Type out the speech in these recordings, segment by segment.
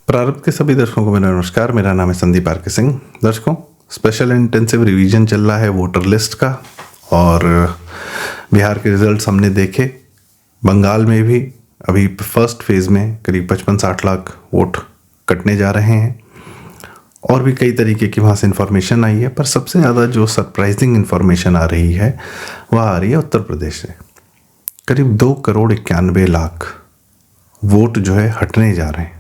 प्रारंभ के सभी दर्शकों को मेरा नमस्कार। मेरा नाम है संदीप आर के सिंह। दर्शकों, स्पेशल इंटेंसिव रिवीजन चल रहा है वोटर लिस्ट का और बिहार के रिजल्ट्स हमने देखे। बंगाल में भी अभी फर्स्ट फेज़ में करीब 55-60 लाख वोट कटने जा रहे हैं और भी कई तरीके की वहाँ से इन्फॉर्मेशन आई है। पर सबसे ज़्यादा जो सरप्राइजिंग इन्फॉर्मेशन आ रही है वह आ रही है उत्तर प्रदेश से। करीब 2,91,00,000 वोट जो है हटने जा रहे हैं।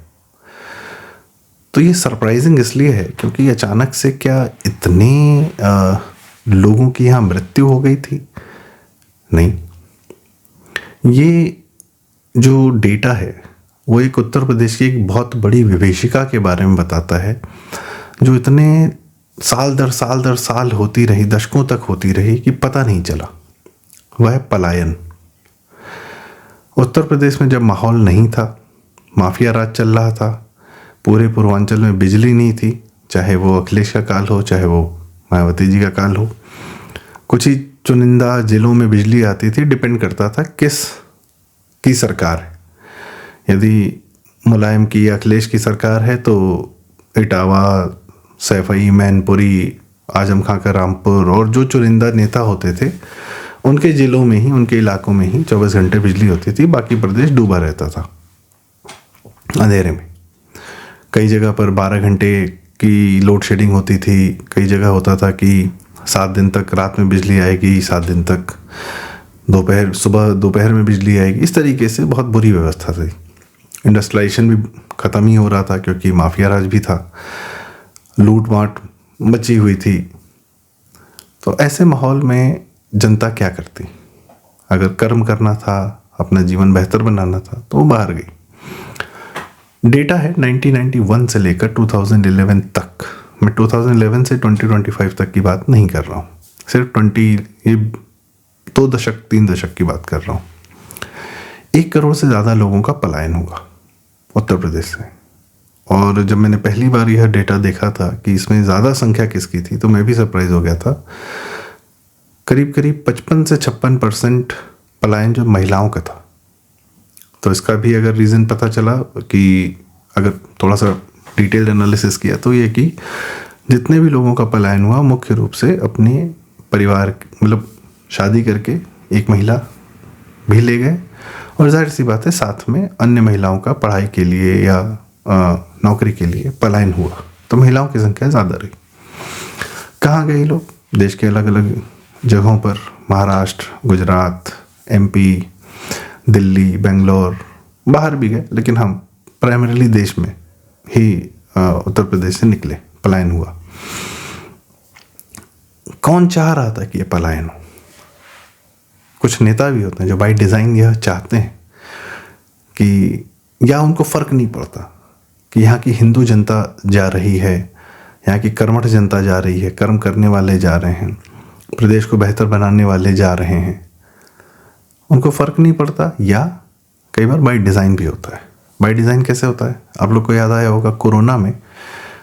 तो ये सरप्राइजिंग इसलिए है क्योंकि अचानक से क्या इतने लोगों की यहाँ मृत्यु हो गई थी? नहीं, ये जो डेटा है वो एक उत्तर प्रदेश की एक बहुत बड़ी विभीषिका के बारे में बताता है जो इतने साल दर साल होती रही, दशकों तक होती रही कि पता नहीं चला। वह है पलायन। उत्तर प्रदेश में जब माहौल नहीं था, माफिया राज चल रहा था, पूरे पूर्वांचल में बिजली नहीं थी, चाहे वो अखिलेश का काल हो चाहे वो मायावती जी का काल हो। कुछ ही चुनिंदा जिलों में बिजली आती थी, डिपेंड करता था किस की सरकार है। यदि मुलायम की या अखिलेश की सरकार है तो इटावा, सैफई, मैनपुरी, आजम खां का रामपुर और जो चुनिंदा नेता होते थे उनके जिलों में ही, उनके इलाकों में ही 24 घंटे बिजली होती थी। बाकी प्रदेश डूबा रहता था अंधेरे में। कई जगह पर 12 घंटे की लोड शेडिंग होती थी। कई जगह होता था कि 7 दिन तक रात में बिजली आएगी, 7 दिन तक दोपहर में बिजली आएगी। इस तरीके से बहुत बुरी व्यवस्था थी। इंडस्ट्रियलाइजेशन भी ख़त्म ही हो रहा था क्योंकि माफिया राज भी था, लूट माट मची हुई थी। तो ऐसे माहौल में जनता क्या करती? अगर कर्म करना था, अपना जीवन बेहतर बनाना था तो वो बाहर गई। डेटा है 1991 से लेकर 2011 तक। मैं 2011 से 2025 तक की बात नहीं कर रहा हूँ, सिर्फ 2 दशक 3 दशक की बात कर रहा हूँ। 1 करोड़ से ज़्यादा लोगों का पलायन हुआ उत्तर प्रदेश से। और जब मैंने पहली बार यह डेटा देखा था कि इसमें ज़्यादा संख्या किसकी थी तो मैं भी सरप्राइज हो गया था। करीब 55 से 56% पलायन जो महिलाओं का था। तो इसका भी अगर रीज़न पता चला कि अगर थोड़ा सा डिटेल्ड एनालिसिस किया तो ये कि जितने भी लोगों का पलायन हुआ मुख्य रूप से अपने परिवार, मतलब शादी करके एक महिला भी ले गए और जाहिर सी बात है साथ में अन्य महिलाओं का पढ़ाई के लिए या नौकरी के लिए पलायन हुआ। तो महिलाओं की संख्या ज़्यादा रही। कहाँ गए लोग? देश के अलग अलग जगहों पर, महाराष्ट्र, गुजरात, MP, दिल्ली, बेंगलोर, बाहर भी गए, लेकिन हम प्राइमरीली देश में ही उत्तर प्रदेश से निकले, पलायन हुआ। कौन चाह रहा था कि ये पलायन हो? कुछ नेता भी होते हैं जो बाय डिज़ाइन यह चाहते हैं कि, या उनको फ़र्क नहीं पड़ता कि यहाँ की हिंदू जनता जा रही है, यहाँ की कर्मठ जनता जा रही है, कर्म करने वाले जा रहे हैं, प्रदेश को बेहतर बनाने वाले जा रहे हैं, उनको फ़र्क नहीं पड़ता। या कई बार बाय डिज़ाइन भी होता है। बाय डिज़ाइन कैसे होता है? आप लोग को याद आया होगा कोरोना में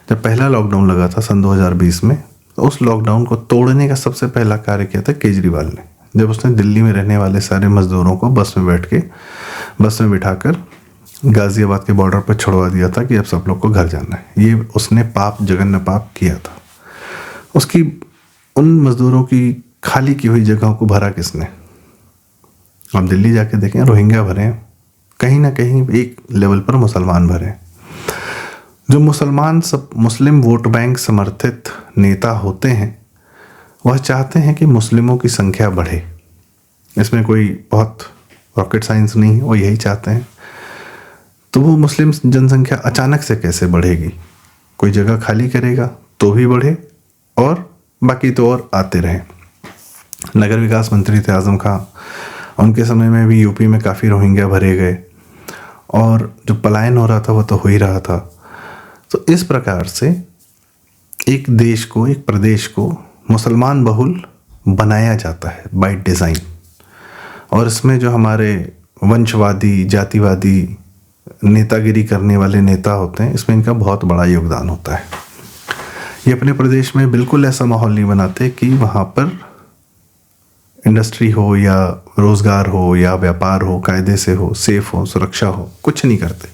जब पहला लॉकडाउन लगा था सन 2020 में, तो उस लॉकडाउन को तोड़ने का सबसे पहला कार्य किया था केजरीवाल ने, जब उसने दिल्ली में रहने वाले सारे मज़दूरों को बस में बिठाकर गाज़ियाबाद के बॉर्डर पर छोड़वा दिया था कि अब सब लोग को घर जाना है। ये उसने जघन्य पाप किया था। उसकी उन मज़दूरों की खाली की हुई जगहों को भरा किसने? आप दिल्ली जाके देखें, रोहिंग्या भरे हैं, कहीं ना कहीं एक लेवल पर मुसलमान भरे हैं। जो मुस्लिम वोट बैंक समर्थित नेता होते हैं वह चाहते हैं कि मुस्लिमों की संख्या बढ़े। इसमें कोई बहुत रॉकेट साइंस नहीं है, वो यही चाहते हैं। तो वो मुस्लिम जनसंख्या अचानक से कैसे बढ़ेगी? कोई जगह खाली करेगा तो भी बढ़े और बाकी तो और आते रहे। नगर विकास मंत्री थे आजम खां, उनके समय में भी यूपी में काफ़ी रोहिंग्या भरे गए और जो पलायन हो रहा था वो तो हो ही रहा था। तो इस प्रकार से एक देश को, एक प्रदेश को मुसलमान बहुल बनाया जाता है बाय डिज़ाइन। और इसमें जो हमारे वंशवादी, जातिवादी, नेतागिरी करने वाले नेता होते हैं, इसमें इनका बहुत बड़ा योगदान होता है। ये अपने प्रदेश में बिल्कुल ऐसा माहौल नहीं बनाते कि वहाँ पर इंडस्ट्री हो या रोज़गार हो या व्यापार हो, कायदे से हो, सेफ हो, सुरक्षा हो, कुछ नहीं करते।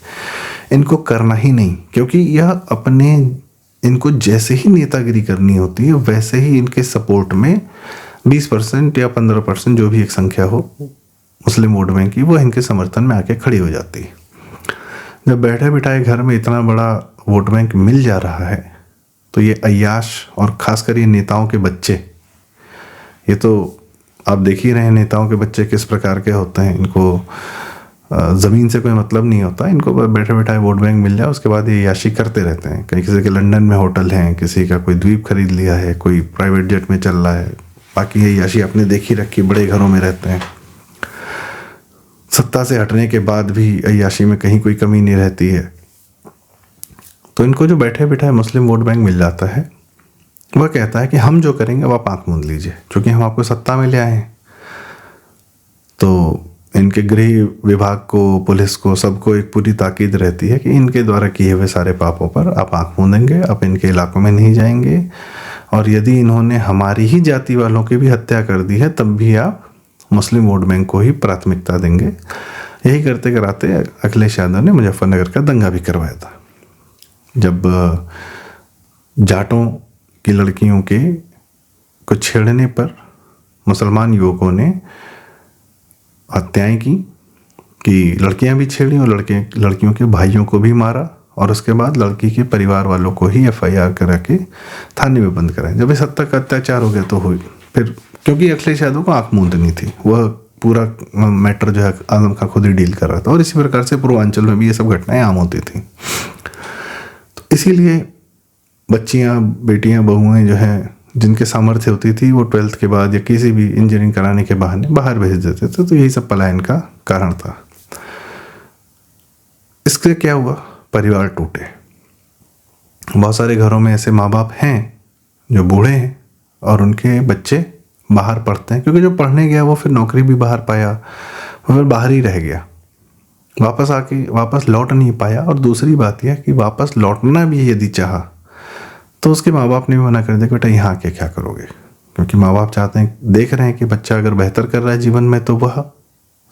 इनको करना ही नहीं, क्योंकि यह अपने इनको जैसे ही नेतागिरी करनी होती है वैसे ही इनके सपोर्ट में 20% या 15% जो भी एक संख्या हो मुस्लिम वोट बैंक की, वो इनके समर्थन में आके खड़ी हो जाती है। जब बैठे बिठाए घर में इतना बड़ा वोट बैंक मिल जा रहा है तो ये अय्याश और खासकर ये नेताओं के बच्चे, ये तो आप देख ही रहे हैं नेताओं के बच्चे किस प्रकार के होते हैं। इनको ज़मीन से कोई मतलब नहीं होता, इनको बैठे बैठाए वोट बैंक मिल जाए उसके बाद ये याशी करते रहते हैं। कहीं किसी के लंदन में होटल हैं, किसी का कोई द्वीप खरीद लिया है, कोई प्राइवेट जेट में चल रहा है, बाकी ये याशी आपने देखी रखी, बड़े घरों में रहते हैं। सत्ता से हटने के बाद भी अय्याशी में कहीं कोई कमी नहीं रहती है। तो इनको जो बैठे बैठाए मुस्लिम वोट बैंक मिल जाता है, वह कहता है कि हम जो करेंगे अब आप आंख मूंद लीजिए, क्योंकि हम आपको सत्ता में ले आए हैं। तो इनके गृह विभाग को, पुलिस को, सबको एक पूरी ताकीद रहती है कि इनके द्वारा किए हुए सारे पापों पर आप आंख मूंदेंगे, आप इनके इलाकों में नहीं जाएंगे, और यदि इन्होंने हमारी ही जाति वालों की भी हत्या कर दी है तब भी आप मुस्लिम वोट बैंक को ही प्राथमिकता देंगे। यही करते कराते अखिलेश यादव ने मुजफ्फरनगर का दंगा भी करवाया था, जब जाटों की लड़कियों के को छेड़ने पर मुसलमान युवकों ने हत्याएं की, कि लड़कियां भी छेड़ी और लड़कियों के भाइयों को भी मारा, और उसके बाद लड़की के परिवार वालों को ही FIR करा के थाने में बंद कराया। जब इस हद तक अत्याचार हो गया तो हुई फिर, क्योंकि अखिलेश यादव को आंख मूंदनी थी, वह पूरा मैटर जो है आजम खां खुद ही डील कर रहा था, और इसी प्रकार से पूर्वांचल में भी ये सब घटनाएं आम होती थी। तो इसीलिए बच्चियां, बेटियां, बहुएं जो है जिनके सामर्थ्य होती थी वो 12th के बाद या किसी भी इंजीनियरिंग कराने के बहाने बाहर भेज देते थे। तो यही सब पलायन का कारण था। इससे क्या हुआ, परिवार टूटे। बहुत सारे घरों में ऐसे माँ बाप हैं जो बूढ़े हैं और उनके बच्चे बाहर पढ़ते हैं, क्योंकि जो पढ़ने गया वो फिर नौकरी भी बाहर पाया, वो फिर बाहर ही रह गया, वापस लौट नहीं पाया। और दूसरी बात यह कि वापस लौटना भी यदि चाहा तो उसके माँ बाप ने भी मना कर दिया कि बेटा यहाँ आके क्या करोगे, क्योंकि माँ बाप चाहते हैं, देख रहे हैं कि बच्चा अगर बेहतर कर रहा है जीवन में तो वह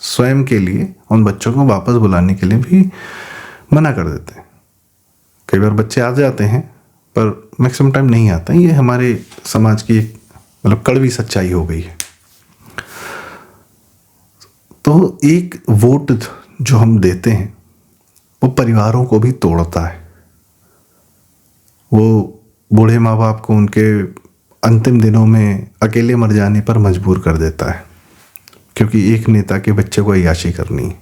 स्वयं के लिए उन बच्चों को वापस बुलाने के लिए भी मना कर देते हैं। कई बार बच्चे आ जाते हैं पर मैक्सिमम टाइम नहीं आते हैं। ये हमारे समाज की एक मतलब कड़वी सच्चाई हो गई है। तो एक वोट जो हम देते हैं वो परिवारों को भी तोड़ता है, वो बूढ़े माँ बाप को उनके अंतिम दिनों में अकेले मर जाने पर मजबूर कर देता है, क्योंकि एक नेता के बच्चे को अय्याशी करनी है,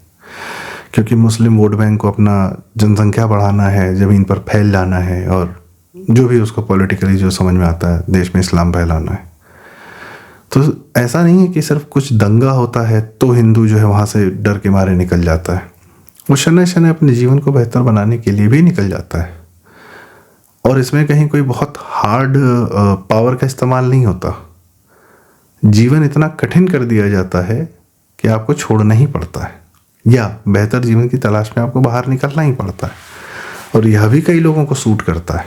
क्योंकि मुस्लिम वोट बैंक को अपना जनसंख्या बढ़ाना है, ज़मीन पर फैल जाना है, और जो भी उसको पॉलिटिकली जो समझ में आता है देश में इस्लाम फैलाना है। तो ऐसा नहीं है कि सिर्फ कुछ दंगा होता है तो हिंदू जो है वहाँ से डर के मारे निकल जाता है, वो शनै शनै अपने जीवन को बेहतर बनाने के लिए भी निकल जाता है। और इसमें कहीं कोई बहुत हार्ड पावर का इस्तेमाल नहीं होता। जीवन इतना कठिन कर दिया जाता है कि आपको छोड़ना ही पड़ता है, या बेहतर जीवन की तलाश में आपको बाहर निकलना ही पड़ता है। और यह भी कई लोगों को सूट करता है।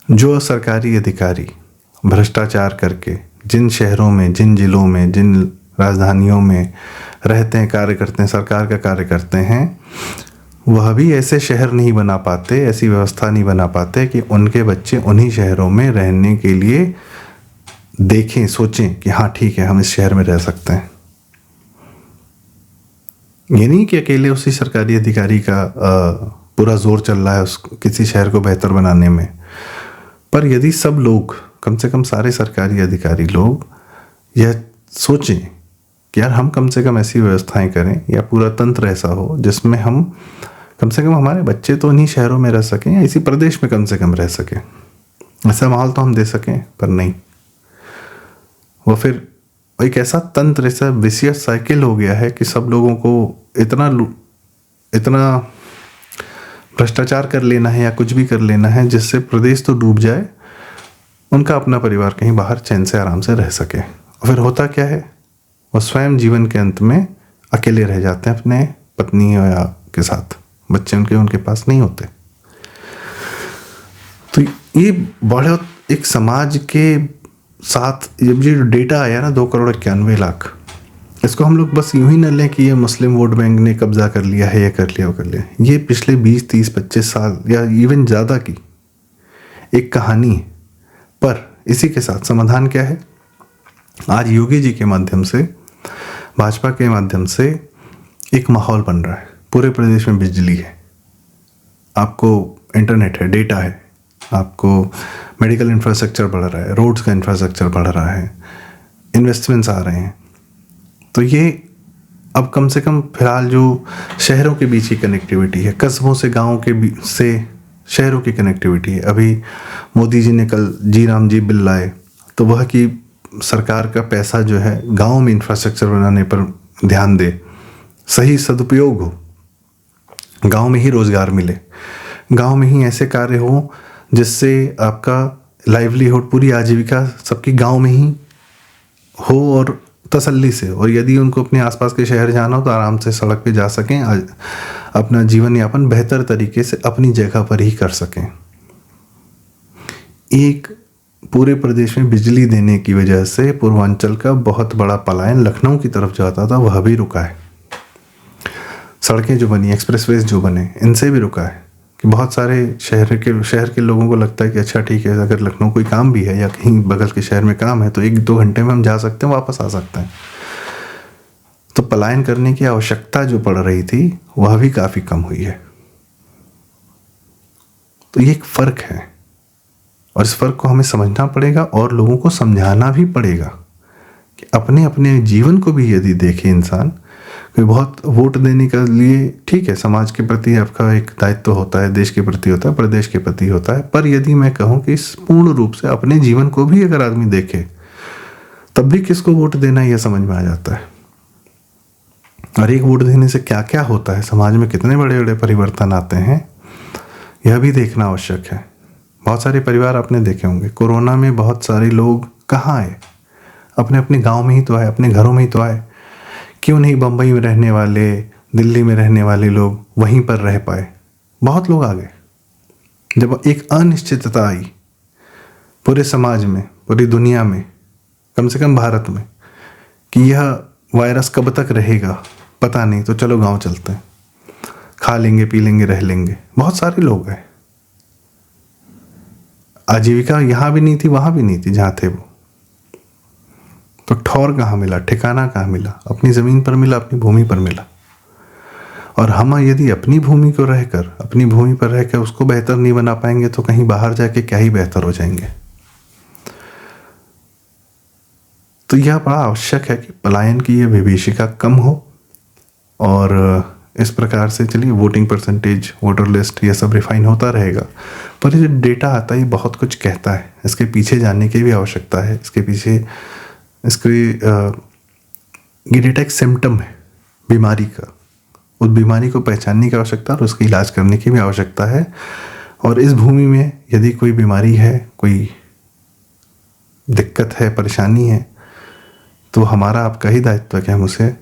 जो सरकारी अधिकारी भ्रष्टाचार करके जिन शहरों में, जिन जिलों में, जिन राजधानियों में रहते हैं, कार्य करते हैं, सरकार का कार्य करते हैं, वह भी ऐसे शहर नहीं बना पाते, ऐसी व्यवस्था नहीं बना पाते कि उनके बच्चे उन्हीं शहरों में रहने के लिए देखें, सोचें कि हाँ ठीक है हम इस शहर में रह सकते हैं। ये नहीं कि अकेले उसी सरकारी अधिकारी का पूरा जोर चल रहा है उस किसी शहर को बेहतर बनाने में, पर यदि सब लोग, कम से कम सारे सरकारी अधिकारी लोग यह सोचें कि यार हम कम से कम ऐसी व्यवस्थाएं करें या पूरा तंत्र ऐसा हो जिसमें हम कम से कम हमारे बच्चे तो उन्हीं शहरों में रह सकें या इसी प्रदेश में कम से कम रह सकें, ऐसा माहौल तो हम दे सकें, पर नहीं। वो फिर एक ऐसा तंत्र, ऐसा विशियस साइकिल हो गया है कि सब लोगों को इतना भ्रष्टाचार कर लेना है या कुछ भी कर लेना है जिससे प्रदेश तो डूब जाए, उनका अपना परिवार कहीं बाहर चैन से आराम से रह सके। और फिर होता क्या है, वो स्वयं जीवन के अंत में अकेले रह जाते हैं अपने पत्नी या के साथ, बच्चे उनके पास नहीं होते। तो ये बड़े एक समाज के साथ ये जो डेटा आया ना 2,91,00,000, इसको हम लोग बस यूं ही न लें कि ये मुस्लिम वोट बैंक ने कब्जा कर लिया है, ये कर लिया वो कर लिया। ये पिछले 20, 30, 25 साल या इवन ज़्यादा की एक कहानी है। पर इसी के साथ समाधान क्या है? आज योगी जी के माध्यम से, भाजपा के माध्यम से एक माहौल बन रहा है। पूरे प्रदेश में बिजली है, आपको इंटरनेट है, डेटा है, आपको मेडिकल इंफ्रास्ट्रक्चर बढ़ रहा है, रोड्स का इंफ्रास्ट्रक्चर बढ़ रहा है, इन्वेस्टमेंट्स आ रहे हैं। तो ये अब कम से कम फिलहाल जो शहरों के बीच की कनेक्टिविटी है, कस्बों से गाँव के से शहरों की कनेक्टिविटी है। अभी मोदी जी ने कल जी राम जी बिल लाए, तो वह कि सरकार का पैसा जो है गाँव में इंफ्रास्ट्रक्चर बनाने पर ध्यान दे, सही सदुपयोग हो, गाँव में ही रोज़गार मिले, गाँव में ही ऐसे कार्य हो जिससे आपका लाइवलीहुड, पूरी आजीविका सबकी गाँव में ही हो और तसल्ली से। और यदि उनको अपने आसपास के शहर जाना हो तो आराम से सड़क पे जा सकें, अपना जीवन यापन बेहतर तरीके से अपनी जगह पर ही कर सकें। एक पूरे प्रदेश में बिजली देने की वजह से पूर्वांचल का बहुत बड़ा पलायन लखनऊ की तरफ जाता था, वह भी रुका है। सड़कें जो बनी, एक्सप्रेसवेज जो बने, इनसे भी रुका है कि बहुत सारे शहर के लोगों को लगता है कि अच्छा ठीक है, अगर लखनऊ कोई काम भी है या कहीं बगल के शहर में काम है तो 1-2 घंटे में हम जा सकते हैं, वापस आ सकते हैं। तो पलायन करने की आवश्यकता जो पड़ रही थी वह भी काफ़ी कम हुई है। तो ये एक फ़र्क है और इस फ़र्क को हमें समझना पड़ेगा और लोगों को समझाना भी पड़ेगा कि अपने अपने जीवन को भी यदि देखे इंसान, कोई बहुत वोट देने के लिए ठीक है, समाज के प्रति आपका एक दायित्व होता है, देश के प्रति होता है, प्रदेश के प्रति होता है, पर यदि मैं कहूँ कि पूर्ण रूप से अपने जीवन को भी अगर आदमी देखे तब भी किसको वोट देना यह समझ में आ जाता है। और एक वोट देने से क्या क्या होता है, समाज में कितने बड़े बड़े परिवर्तन आते हैं, यह भी देखना आवश्यक है। बहुत सारे परिवार आपने देखे होंगे, कोरोना में बहुत सारे लोग कहाँ आए? अपने अपने गाँव में ही तो आए, अपने घरों में ही तो आए। क्यों नहीं बम्बई में रहने वाले, दिल्ली में रहने वाले लोग वहीं पर रह पाए? बहुत लोग आ गए। जब एक अनिश्चितता आई पूरे समाज में, पूरी दुनिया में, कम से कम भारत में, कि यह वायरस कब तक रहेगा पता नहीं, तो चलो गांव चलते हैं, खा लेंगे, पी लेंगे, रह लेंगे। बहुत सारे लोग हैं। आजीविका यहाँ भी नहीं थी, वहाँ भी नहीं थी जहाँ थे वो। तो ठौर कहाँ मिला, ठिकाना कहाँ मिला? अपनी ज़मीन पर मिला, अपनी भूमि पर मिला। और हम यदि अपनी भूमि को रहकर, अपनी भूमि पर रहकर उसको बेहतर नहीं बना पाएंगे तो कहीं बाहर जाके क्या ही बेहतर हो जाएंगे। तो यह बड़ा आवश्यक है कि पलायन की यह विभीषिका कम हो और इस प्रकार से चलिए वोटिंग परसेंटेज, वोटर लिस्ट, ये सब रिफाइन होता रहेगा। पर ये जो डेटा आता है ये बहुत कुछ कहता है, इसके पीछे जानने की भी आवश्यकता है। इसके पीछे ये डेटा एक सिम्टम है बीमारी का, उस बीमारी को पहचानने की आवश्यकता और उसका इलाज करने की भी आवश्यकता है। और इस भूमि में यदि कोई बीमारी है, कोई दिक्कत है, परेशानी है, तो हमारा आपका ही दायित्व है कि हम उसे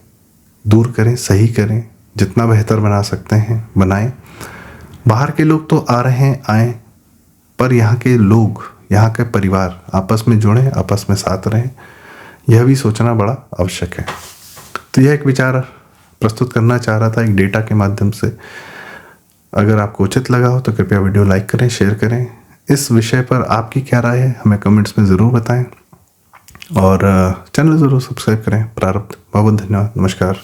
दूर करें, सही करें, जितना बेहतर बना सकते हैं बनाएं। बाहर के लोग तो आ रहे हैं, आएँ, पर यहाँ के लोग, यहाँ के परिवार आपस में जुड़ें, आपस में साथ रहें, यह भी सोचना बड़ा आवश्यक है। तो यह एक विचार प्रस्तुत करना चाह रहा था एक डेटा के माध्यम से। अगर आपको उचित लगा हो तो कृपया वीडियो लाइक करें, शेयर करें। इस विषय पर आपकी क्या राय है हमें कमेंट्स में ज़रूर बताएं और चैनल ज़रूर सब्सक्राइब करें। प्रारब्ध। बहुत बहुत धन्यवाद। नमस्कार।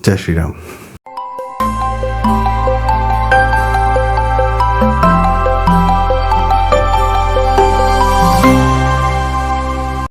जय श्री राम।